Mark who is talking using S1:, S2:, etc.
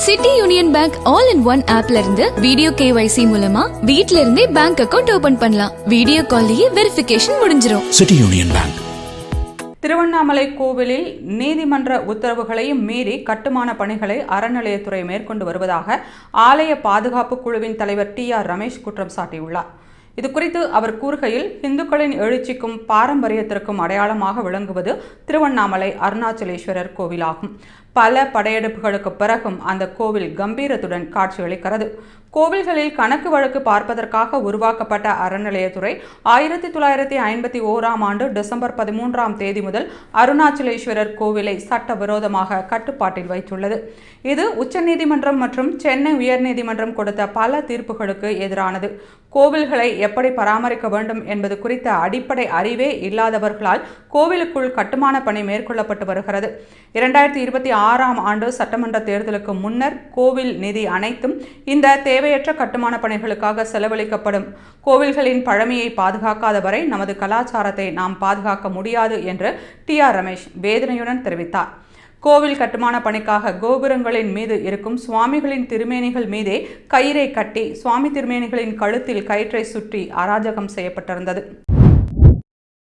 S1: City union bank all in one ஆப்ல இருந்து video KYC மூலமா வீட்ல இருந்தே பேங்க் அக்கவுண்ட் ஓபன் பண்ணலாம். வீடியோ கால்லயே வெரிஃபிகேஷன் முடிஞ்சிரும்.
S2: City union bank.
S3: திருவண்ணாமலை கோவிலில் நீதிமன்ற உத்தரவுகளையும் மீறி கட்டுமான பணிகளை அறநிலையத்துறை மேற்கொண்டு வருவதாக ஆலய பாதுகாப்பு குழுவின் தலைவர் TR ரமேஷ் குற்றம் சாட்டியுள்ளார். இதுகுறித்து அவர் கூறுகையில், இந்துக்களின் எழுச்சிக்கும் பாரம்பரியத்திற்கும் அடையாளமாக விளங்குவது திருவண்ணாமலை அருணாச்சலேஸ்வரர் கோவிலாகும். பல படையெடுப்புகளுக்கு பிறகும் அந்த கோவில் கம்பீரத்துடன் காட்சியளிக்கிறது. கோவில்களில் கணக்கு வழக்கு பார்ப்பதற்காக உருவாக்கப்பட்ட அறநிலையத்துறை 1951 டிசம்பர் 13 முதல் அருணாச்சலேஸ்வரர் கோவிலை சட்டவிரோதமாக கட்டுப்பாட்டில் வைத்துள்ளது. இது உச்சநீதிமன்றம் மற்றும் சென்னை உயர்நீதிமன்றம் கொடுத்த பல தீர்ப்புகளுக்கு எதிரானது. கோவில்களை எப்படி பராமரிக்க வேண்டும் என்பது குறித்த அடிப்படை அறிவே இல்லாதவர்களால் கோவிலுக்குள் கட்டுமான பணி மேற்கொள்ளப்பட்டு வருகிறது. 2026 சட்டமன்ற தேர்தலுக்கு முன்னர் கோவில் நிதி அனைத்தும் இந்த தேவையற்ற கட்டுமான பணிகளுக்காக செலவழிக்கப்படும். கோவில்களின் பழமையை பாதுகாக்காத வரை நமது கலாச்சாரத்தை நாம் பாதுகாக்க முடியாது என்று TR ரமேஷ் வேதனையுடன் தெரிவித்தார். கோவில் கட்டுமான பணிக்காக கோபுரங்களின் மீது இருக்கும் சுவாமிகளின் திருமேனிகள் மீதே கயிறை கட்டி சுவாமி திருமேனிகளின் கழுத்தில் கயிற்றை சுற்றி அராஜகம் செய்யப்பட்டிருந்தது.